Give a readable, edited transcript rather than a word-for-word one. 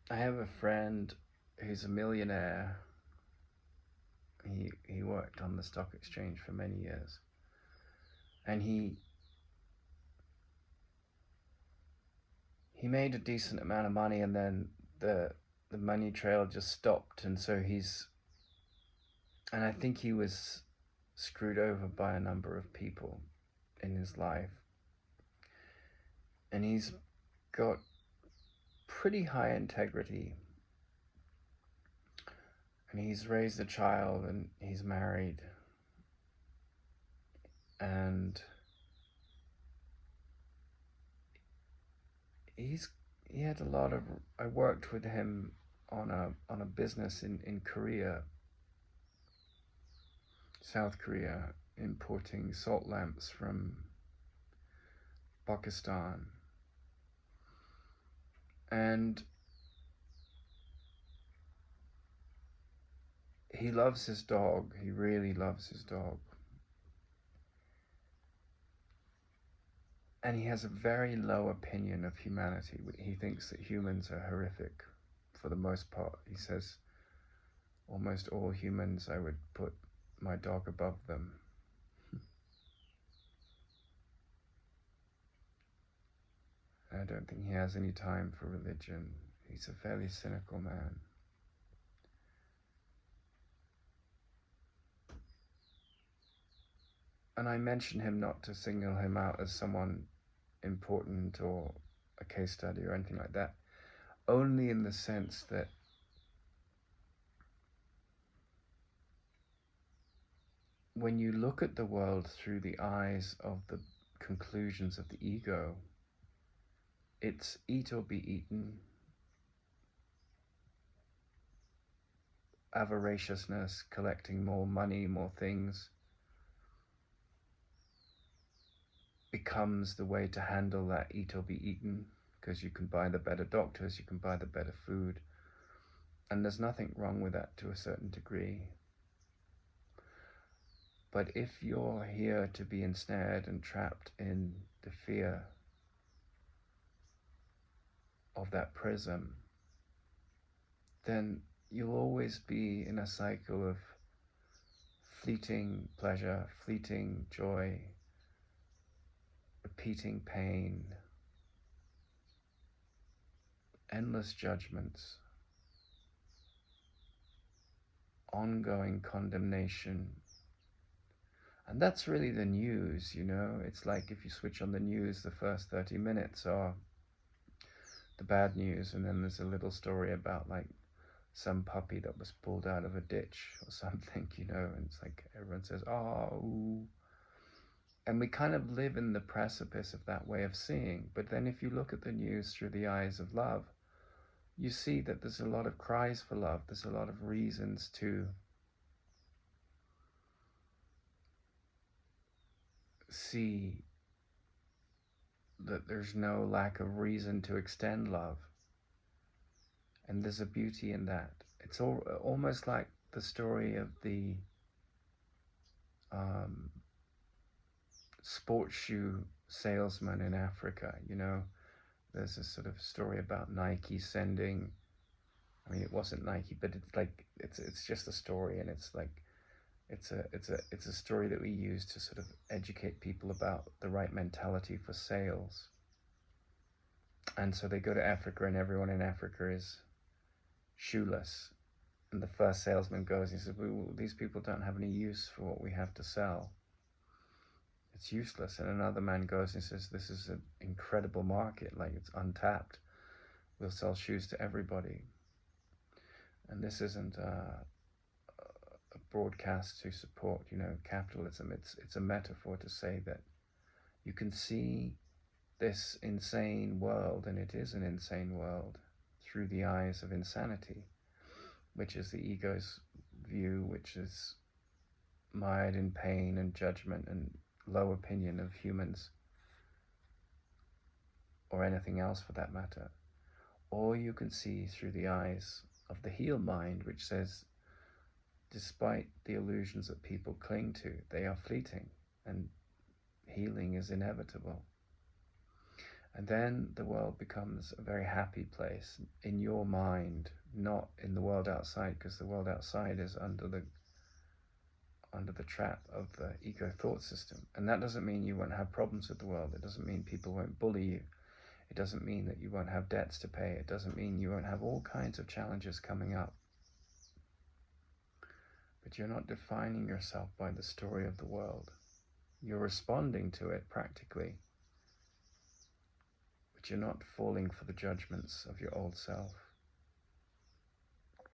I have a friend who's a millionaire. He worked on the stock exchange for many years, and he made a decent amount of money, and then the money trail just stopped, and so I think he was screwed over by a number of people in his life, and he's got pretty high integrity, and he's raised a child, and he's married, and he's he had a lot of. I worked with him on a business in Korea, South Korea, importing salt lamps from Pakistan, and he loves his dog. He really loves his dog, and he has a very low opinion of humanity. He thinks that humans are horrific for the most part. He says almost all humans, I would put my dog above them. I don't think he has any time for religion. He's a fairly cynical man. And I mention him not to single him out as someone important or a case study or anything like that, only in the sense that when you look at the world through the eyes of the conclusions of the ego, it's eat or be eaten, avariciousness, collecting more money, more things, becomes the way to handle that eat or be eaten, because you can buy the better doctors, you can buy the better food, and there's nothing wrong with that to a certain degree. But if you're here to be ensnared and trapped in the fear of that prism, then you'll always be in a cycle of fleeting pleasure, fleeting joy, repeating pain, endless judgments, ongoing condemnation. And that's really the news, you know. It's like if you switch on the news, the first 30 minutes are the bad news, and then there's a little story about like some puppy that was pulled out of a ditch or something, you know, and it's like everyone says, oh, ooh. And we kind of live in the precipice of that way of seeing. But then if you look at the news through the eyes of love, you see that there's a lot of cries for love. There's a lot of reasons to see that there's no lack of reason to extend love. And there's a beauty in that. It's almost like the story of the sports shoe salesman in Africa, you know. There's a sort of story about Nike sending, I mean, it wasn't Nike, but it's like, it's just a story, and it's like, it's a story that we use to sort of educate people about the right mentality for sales. And so they go to Africa, and everyone in Africa is shoeless. And the first salesman goes, and he says, these people don't have any use for what we have to sell. It's useless. And another man goes and says, this is an incredible market, like it's untapped. We'll sell shoes to everybody. And this isn't a broadcast to support, you know, capitalism. It's a metaphor to say that you can see this insane world, and it is an insane world, through the eyes of insanity, which is the ego's view, which is mired in pain and judgment and low opinion of humans, or anything else for that matter. Or you can see through the eyes of the healed mind, which says, despite the illusions that people cling to, they are fleeting, and healing is inevitable. And then the world becomes a very happy place in your mind, not in the world outside, because the world outside is under the trap of the ego thought system. And that doesn't mean you won't have problems with the world. It doesn't mean people won't bully you. It doesn't mean that you won't have debts to pay. It doesn't mean you won't have all kinds of challenges coming up. But you're not defining yourself by the story of the world. You're responding to it practically, but you're not falling for the judgments of your old self.